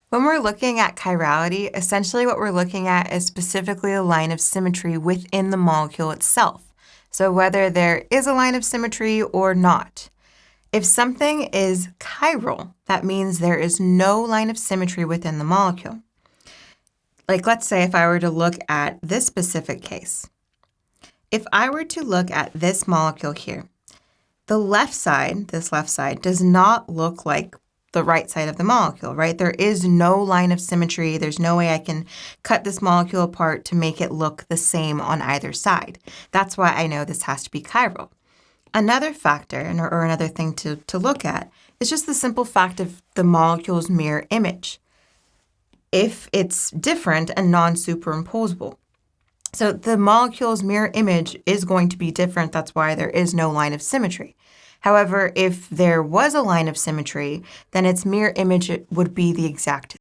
When we're looking at chirality, essentially what we're looking at is specifically a line of symmetry within the molecule itself. So whether there is a line of symmetry or not. If something is chiral, that means there is no line of symmetry within the molecule. Like let's say if I were to look at this specific case. If I were to look at this molecule here, the left side, this left side, does not look like the right side of the molecule, right? There is no line of symmetry. There's no way I can cut this molecule apart to make it look the same on either side. That's why I know this has to be chiral. Another factor, or another thing to look at, is just the simple fact of the molecule's mirror image. If it's different and non-superimposable. So the molecule's mirror image is going to be different. That's why there is no line of symmetry. However, if there was a line of symmetry, then its mirror image would be the exact